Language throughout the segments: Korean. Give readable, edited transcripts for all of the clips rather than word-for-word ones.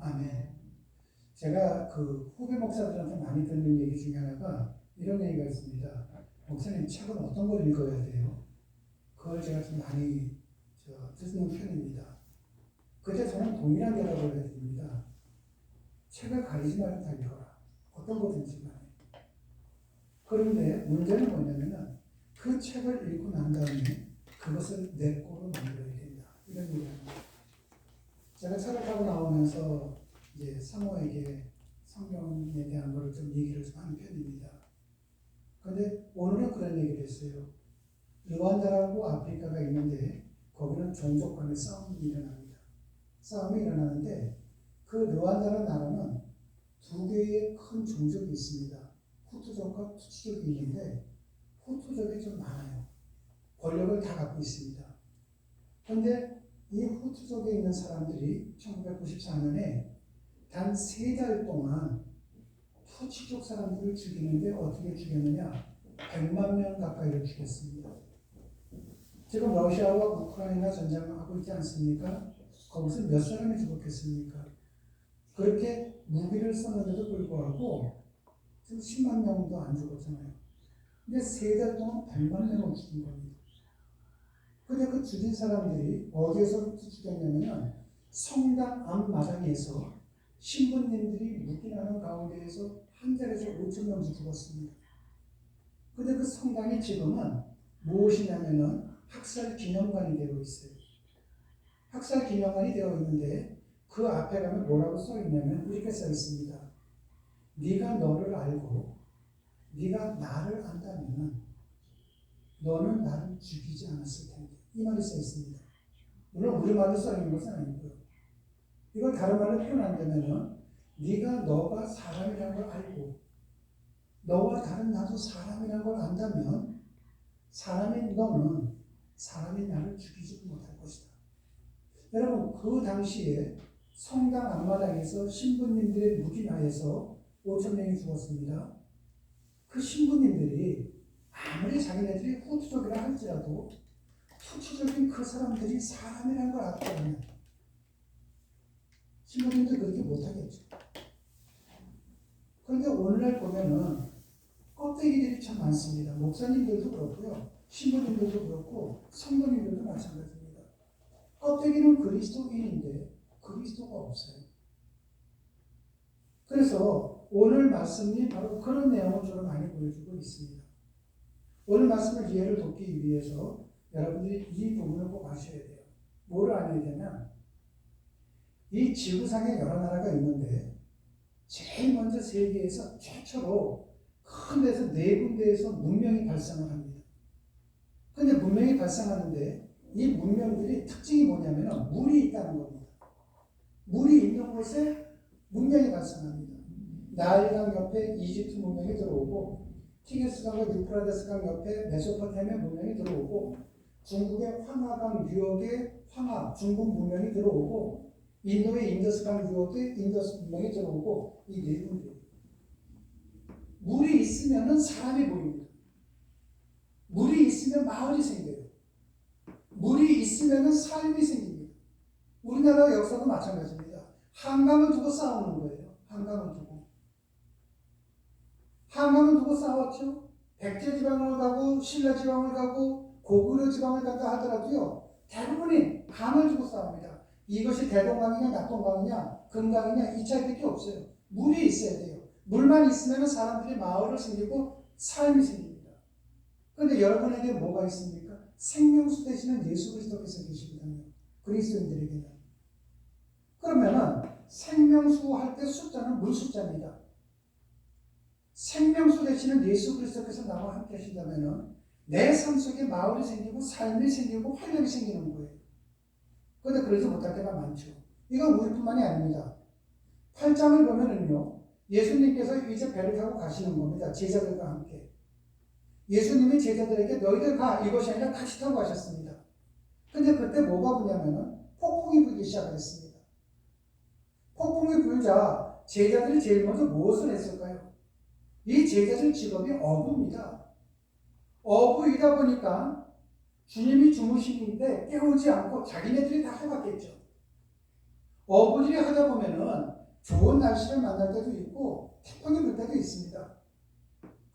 아멘. 제가 후배 목사들한테 많이 듣는 얘기 중에 하나가 이런 얘기가 있습니다. 목사님, 책은 어떤 걸 읽어야 돼요? 그걸 제가 좀 많이 듣는 편입니다. 그때 저는 동일한 대답을 해드립니다. 책을 가리지 말고 다 읽어라. 어떤 거든지 간에. 그런데 문제는 뭐냐면은 그 책을 읽고 난 다음에 그것을 내 거로 만들어야 된다. 이런 얘기를 합니다. 제가 차를 타고 나오면서 이제 사모에게 성경에 대한 거를 좀 얘기를 좀 하는 편입니다. 그런데 오늘은 그런 얘기를 했어요. 르완다라고 아프리카가 있는데 거기는 종족 간의 싸움이 일어납니다. 싸움이 일어나는데 그 르완다라는 나라는 두 개의 큰 종족이 있습니다. 후투족과 투치족이 있는데 후투족이 좀 많아요. 권력을 다 갖고 있습니다. 그런데 이 후투족에 있는 사람들이 1994년에 단 3달 동안 투치족 사람들을 죽이는데 어떻게 죽였느냐? 100만 명 가까이를 죽였습니다. 지금 러시아와 우크라이나 전쟁을 하고 있지 않습니까? 거기서 몇 사람이 죽었겠습니까? 그렇게 무기를 썼는데도 불구하고 지금 10만 명도 안 죽었잖아요. 근데 3달 동안 100만 명을 죽인 겁니다. 근데 그 죽인 사람들이 어디에서부터 죽였냐면 성당 앞마당에서 신부님들이 묵인하는 가운데에서 한 자리에서 5천 명씩 죽었습니다. 근데 그 성당이 지금은 무엇이냐면은 학살 기념관이 되어 있어요. 학살 기념관이 되어 있는데 그 앞에 가면 뭐라고 써 있냐면 이렇게 써 있습니다. 네가 너를 알고 네가 나를 안다면 너는 나를 죽이지 않았을 텐데. 이 말이 써 있습니다. 물론 우리말로 써 있는 것은 아니고요. 이걸 다른 말로 표현한다면 네가 너가 사람이라는 걸 알고 너와 다른 나도 사람이라는 걸 안다면 사람인 너는 사람인 나를 죽이지 못할 것이다. 여러분, 그 당시에 성당 앞마당에서 신부님들의 묵인하에서 5천 명이 죽었습니다. 그 신부님들이 아무리 자기네들이 후투족이라 할지라도 투치적인 그 사람들이 사람이라는 걸 알고 있는 신부님들 그렇게 못하겠죠. 그런데 오늘날 보면은 껍데기들이 참 많습니다. 목사님들도 그렇고요. 신부님들도 그렇고 성도님들도 마찬가지입니다. 껍데기는 그리스도인인데 그리스도가 없어요. 그래서 오늘 말씀이 바로 그런 내용을 저는 많이 보여주고 있습니다. 오늘 말씀을 이해를 돕기 위해서 여러분들이 이 부분을 꼭 아셔야 돼요. 뭐를 알아야 되면 이 지구상에 여러 나라가 있는데 제일 먼저 세계에서 최초로 큰 데서 4군데에서 문명이 발생을 합니다. 그런데 문명이 발생하는데 이 문명들이 특징이 뭐냐면 물이 있다는 겁니다. 물이 있는 곳에 문명이 발생합니다. 나일강 옆에 이집트 문명이 들어오고 티게스강과 유프라데스강 옆에 메소포타미아 문명이 들어오고 중국의 황하강 유역에 중국 문명이 들어오고 인도의 인더스강 유역에 인더스 문명이 들어오고 이 4군데 물이 있으면 사람이 보입니다. 물이 있으면 마을이 생겨요. 물이 있으면 삶이 생깁니다. 우리나라 역사도 마찬가지입니다. 한강을 두고 싸우는 거예요. 한강을 두고 싸웠죠. 백제지방을 가고 신라지방을 가고 고구려 지방을 간다 하더라도요. 대부분이 강을 두고 싸웁니다. 이것이 대동강이냐 낙동강이냐 금강이냐 이 차이밖에 없어요. 물이 있어야 돼요. 물만 있으면 사람들이 마을을 생기고 삶이 생깁니다. 그런데 여러분에게 뭐가 있습니까? 생명수 되시는 예수 그리스도께서 계시거든요. 그리스도인들에게는. 그러면은 생명수 할 때 숫자는 물 숫자입니다. 생명수 되시는 예수 그리스도께서 나와 함께 하신다면은 내 삶 속에 마을이 생기고 삶이 생기고 활력이 생기는 거예요. 그런데 그러지 못할 때가 많죠. 이건 우리뿐만이 아닙니다. 8장을 보면은요. 예수님께서 이제 배를 타고 가시는 겁니다. 제자들과 함께. 예수님이 제자들에게 너희들 가 이것이 아니라 같이 타고 가셨습니다. 근데 그때 뭐가 부냐면은 폭풍이 불기 시작했습니다. 폭풍이 불자 제자들이 제일 먼저 무엇을 했을까요? 이 제자들 직업이 어부입니다. 어부이다 보니까 주님이 주무시는데 깨우지 않고 자기네들이 다 해봤겠죠. 어부들이 하다 보면은 좋은 날씨를 만날 때도 있고 태풍이 불 때도 있습니다.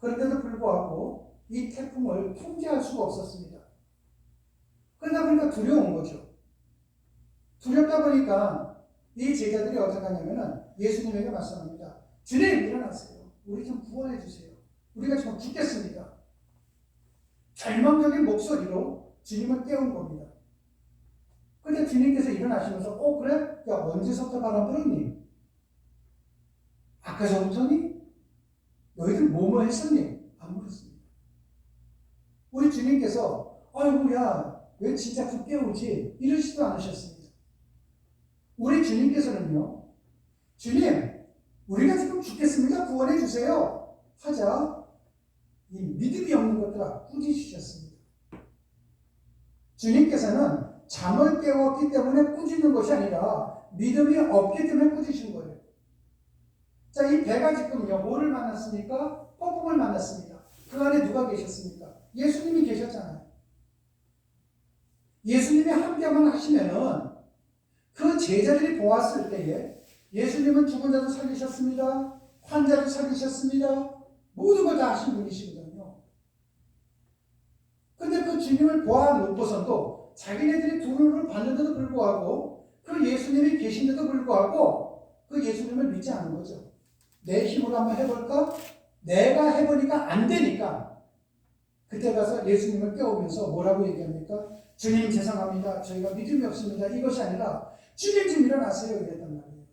그런데도 불구하고 이 태풍을 통제할 수가 없었습니다. 그러다 보니까 두려운 거죠. 두렵다 보니까 이 제자들이 어떻게 하냐면은 예수님에게 말씀합니다. 주님 일어나세요. 우리 좀 구원해 주세요. 우리가 지금 죽겠습니다. 절망적인 목소리로 주님을 깨운 겁니다. 그런데 주님께서 일어나시면서 그래? 야 언제서부터 바람 불었니? 아까 전부터니? 너희들 뭐뭐 했었니? 안 물었습니다. 우리 주님께서 아이고 야 왜 진짜 좀 깨우지? 이러시지도 않으셨습니다. 우리 주님께서는요. 주님 우리가 지금 죽겠습니다. 구원해 주세요. 하자 이 믿음이 없는 것들아 꾸짖으셨습니다. 주님께서는 잠을 깨웠기 때문에 꾸짖는 것이 아니라 믿음이 없기 때문에 꾸짖으신 거예요. 자, 이 배가 지금요 뭐를 만났습니까? 폭풍을 만났습니다. 그 안에 누가 계셨습니까? 예수님이 계셨잖아요. 예수님이 함께만 하시면은 그 제자들이 보았을 때에 예수님은 죽은 자도 살리셨습니다. 환자도 살리셨습니다. 모든 걸 다 하신 분이시거든요. 근데 그 주님을 보아놓고서도 자기네들이 두 눈을 봤는데도 불구하고 그 예수님이 계신데도 불구하고 그 예수님을 믿지 않은 거죠. 내 힘으로 한번 해볼까? 내가 해보니까 안 되니까 그때 가서 예수님을 깨우면서 뭐라고 얘기합니까? 주님 죄송합니다. 저희가 믿음이 없습니다. 이것이 아니라 주님 좀 일어나세요. 이랬단 말이에요.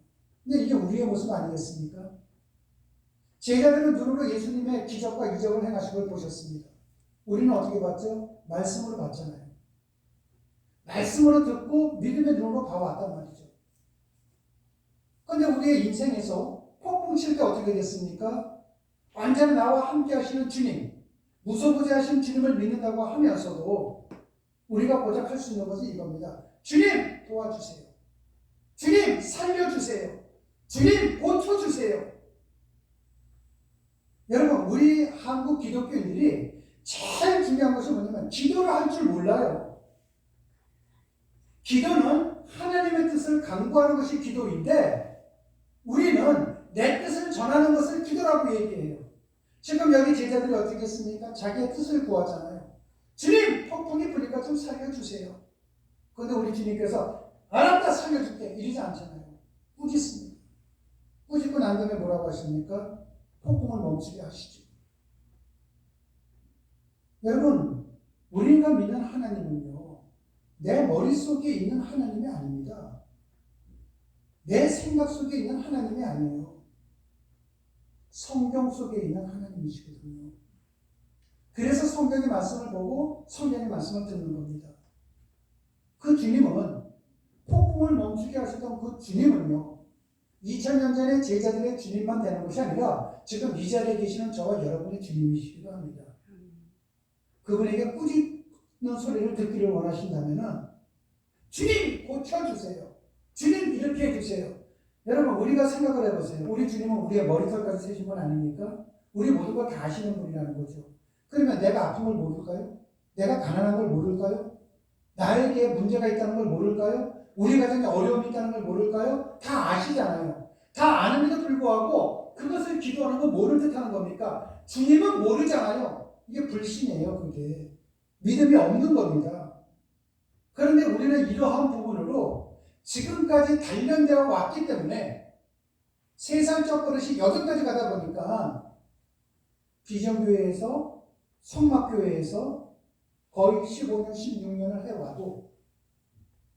근데 이게 우리의 모습 아니겠습니까? 제자들은 눈으로 예수님의 기적과 이적을 행하신 걸 보셨습니다. 우리는 어떻게 봤죠? 말씀으로 봤잖아요. 말씀으로 듣고 믿음의 눈으로 봐왔단 말이죠. 그런데 우리의 인생에서 폭풍 칠 때 어떻게 됐습니까? 완전 나와 함께 하시는 주님, 무소부재 하신 주님을 믿는다고 하면서도 우리가 고작 할 수 있는 것은 이겁니다. 주님 도와주세요. 주님 살려주세요. 주님 고쳐주세요. 여러분 우리 한국 기독교인들이 제일 중요한 것이 뭐냐면 기도를 할 줄 몰라요. 기도는 하나님의 뜻을 강구하는 것이 기도인데 우리는 내 뜻을 전하는 것을 기도라고 얘기해요. 지금 여기 제자들이 어떻게 했습니까? 자기의 뜻을 구하잖아요. 주님 폭풍이 부니까 좀 살려주세요. 그런데 우리 주님께서 알았다 살려줄게 이러지 않잖아요. 꾸짖습니다. 꾸짖고 난 다음에 뭐라고 하십니까? 폭풍을 멈추게 하시죠. 여러분 우리가 믿는 하나님은요 내 머릿속에 있는 하나님이 아닙니다. 내 생각 속에 있는 하나님이 아니에요. 성경 속에 있는 하나님이시거든요. 그래서 성경의 말씀을 보고 성경의 말씀을 듣는 겁니다. 그 주님은 폭풍을 멈추게 하셨던 그 주님은요 2000년 전에 제자들의 주님만 되는 것이 아니라 지금 이 자리에 계시는 저와 여러분의 주님이시기도 합니다. 그분에게 꾸짖는 소리를 듣기를 원하신다면 주님 고쳐주세요. 주님 이렇게 해주세요. 여러분 우리가 생각을 해보세요. 우리 주님은 우리의 머리털까지 세신 분 아닙니까? 우리 모든 걸 다 아시는 분이라는 거죠. 그러면 내가 아픈 걸 모를까요? 내가 가난한 걸 모를까요? 나에게 문제가 있다는 걸 모를까요? 우리 가정에 어려움이 있다는 걸 모를까요? 다 아시잖아요. 다 아는데도 불구하고 그것을 기도하는 건 뭐를 뜻하는 겁니까? 주님은 모르잖아요. 이게 불신이에요. 그게 믿음이 없는 겁니다. 그런데 우리는 이러한 부분으로 지금까지 단련되어 왔기 때문에 세상 첫버릇이 여기까지 가다 보니까 비전교회에서 성막교회에서 거의 15년, 16년을 해와도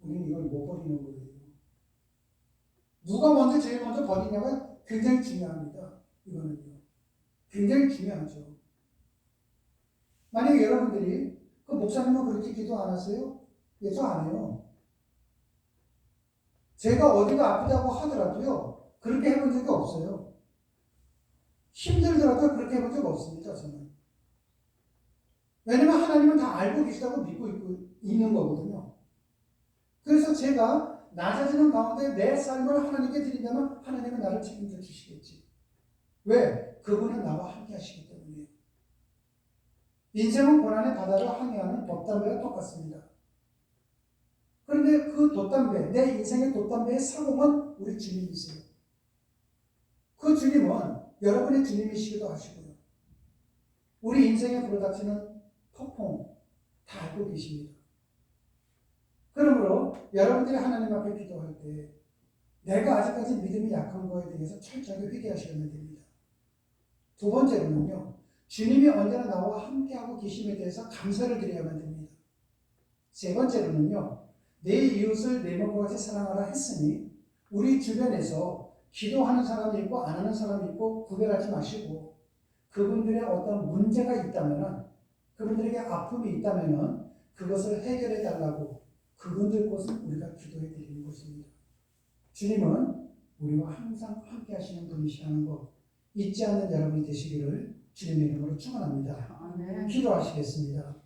우리는 이걸 못 버리는 거예요. 누가 먼저 제일 먼저 버리냐가 굉장히 중요합니다. 이거는요. 굉장히 중요하죠. 만약에 여러분들이 그 목사님은 그렇게 기도 안 하세요? 예, 저 안 해요. 제가 어디가 아프다고 하더라도요. 그렇게 해본 적이 없어요. 힘들더라도 그렇게 해본 적 없습니다. 저는. 왜냐면 하나님은 다 알고 계시다고 믿고 있는 거거든요. 그래서 제가 낮아지는 가운데 내 삶을 하나님께 드린다면 하나님은 나를 책임져 주시겠지. 왜? 그분은 나와 함께 하시기 때문에. 인생은 고난의 바다를 항해하는 돛담배와 똑같습니다. 그런데 그 돛담배, 내 인생의 돛담배의 사공은 우리 주님이세요. 주님은 여러분의 주님이시기도 하시고요. 우리 인생에 불어닥치는 폭풍 다 알고 계십니다. 그러므로 여러분들이 하나님 앞에 기도할 때 내가 아직까지 믿음이 약한 거에 대해서 철저하게 회개하시면 됩니다. 두 번째로는요. 주님이 언제나 나와 함께하고 계심에 대해서 감사를 드려야만 됩니다. 세 번째로는요. 내 이웃을 내 몸과 같이 사랑하라 했으니 우리 주변에서 기도하는 사람이 있고 안 하는 사람이 있고 구별하지 마시고 그분들의 어떤 문제가 있다면 그분들에게 아픔이 있다면 그것을 해결해 달라고 그분들 곳은 우리가 기도해 드리는 것입니다. 주님은 우리와 항상 함께 하시는 분이시라는 것 잊지 않는 여러분이 되시기를 주님의 이름으로 축원합니다. 아멘. 기도하시겠습니다.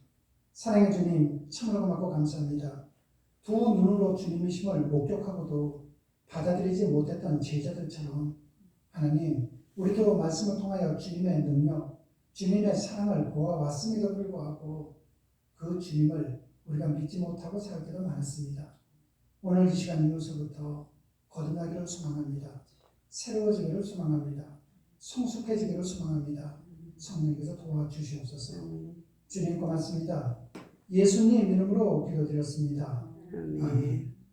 사랑의 주님 참으로 고맙고 감사합니다. 두 눈으로 주님이심을 목격하고도 받아들이지 못했던 제자들처럼 하나님 우리도 말씀을 통하여 주님의 능력, 주님의 사랑을 보아왔음에도 불구하고 그 주님을 우리가 믿지 못하고 살 때도 많았습니다. 오늘 이 시간 이후서부터 거듭나기를 소망합니다. 새로워지기를 소망합니다. 성숙해지기를 소망합니다. 성령께서 도와주시옵소서. 주님 고맙습니다. 예수님 이름으로 기도드렸습니다. 아멘.